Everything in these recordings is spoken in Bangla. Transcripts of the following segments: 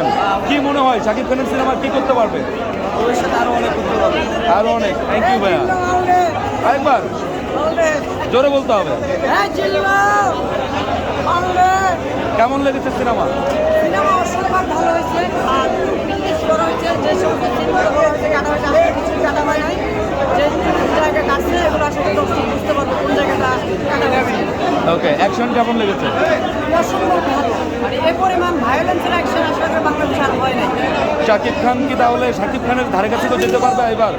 খান, কি মনে হয় শাকিব খানের সিনেমা কি করতে পারবে? ভবিষ্যতে আরো অনেক করতে পারবে। আরো অনেক। থ্যাংক ইউ ভাইয়া। আরেকবার জোরে বলতে হবে। কেমন লেগেছে সিনেমা? সিনেমা অসম্ভব ভালো হয়েছে আর বিজনেস করা হয়েছে, যে সমস্ত সিনেমা করা হয়েছে কাটা হয়েছে, আসলে কিছু কাটা হয় নাই, যে জায়গা কাটছে এগুলো আসলে দর্শক বুঝতে পারবে কোন জায়গাটা কাটা যাবে। ওকে, অ্যাকশন কেমন লেগেছে? অসম্ভব ভালো, মানে এ পরিমাণ ভায়োলেন্সের অ্যাকশন আসলে বাংলাদেশে আর হয় নাই। শাকিব খান কি তাহলে শাকিব খানের ধারে কাছে তো যেতে পারবে এবার?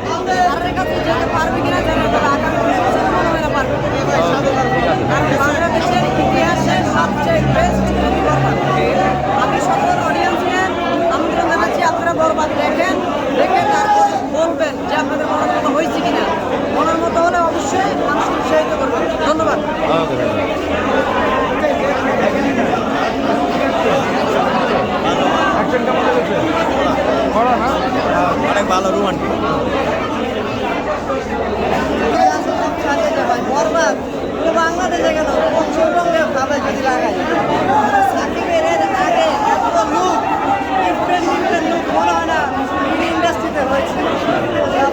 তাদের কাছে যেতে পারবে কিনা জানি না, তবে আগামী বছর মনে হয় না পারবে। কারণ বাংলাদেশের ইতিহাসে সবচেয়ে বেস্ট মুভি বরবাদ। আমি সকল অডিয়েন্সকে আমন্ত্রণ জানাচ্ছি, আপনারা বরবাদ দেখেন, দেখে তারপর বলবেন যে আপনাদের মনের মতো হয়েছে কিনা। মনের মতো হলে অবশ্যই মানুষকে উৎসাহিত করবেন। ধন্যবাদ। অ্যাকশন কেমন লেগেছে? করা না? অনেক ভালো রোমান্টিক। বরবাদ বাংলাদেশে কেন পশ্চিমবঙ্গে ভাবে যদি লাগাই, সাকিবের এর আগে এত লুক, ডিফারেন্ট লুক মনে হয় না ইন্ডাস্ট্রিতে হয়েছে।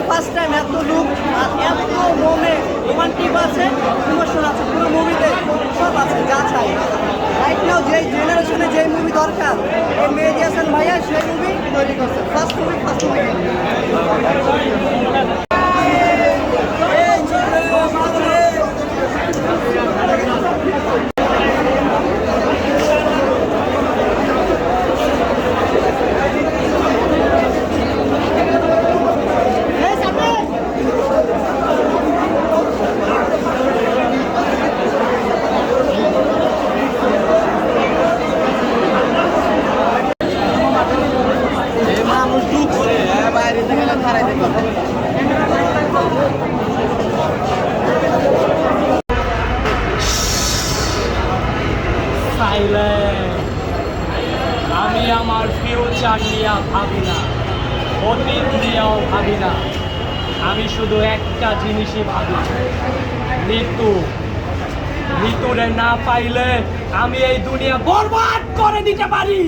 ফার্স্ট টাইম এত লুক আর এত মোমেন্ট, রোমান্টিক আছে, ইমোশন আছে, পুরো মুভিতে সব আছে যা চাই। রাইট নাও যেই জেনারেশনে যেই মুভি দরকার, এই মেহেদী হাসান ভাইয়া সেই মুভি তৈরি করছে। First movie. মানুষ দুঃখ করে বাইরে থেকে ছাড়াইতে পারবে। আমি আমার ফিউচার নিয়ে ভাবি না, অতীত নিয়েও ভাবি না, আমি শুধু একটা জিনিসই ভাবি, মৃত্যু। মৃত্যুরে না পাইলে আমি এই দুনিয়া বরবাদ করে দিতে পারি।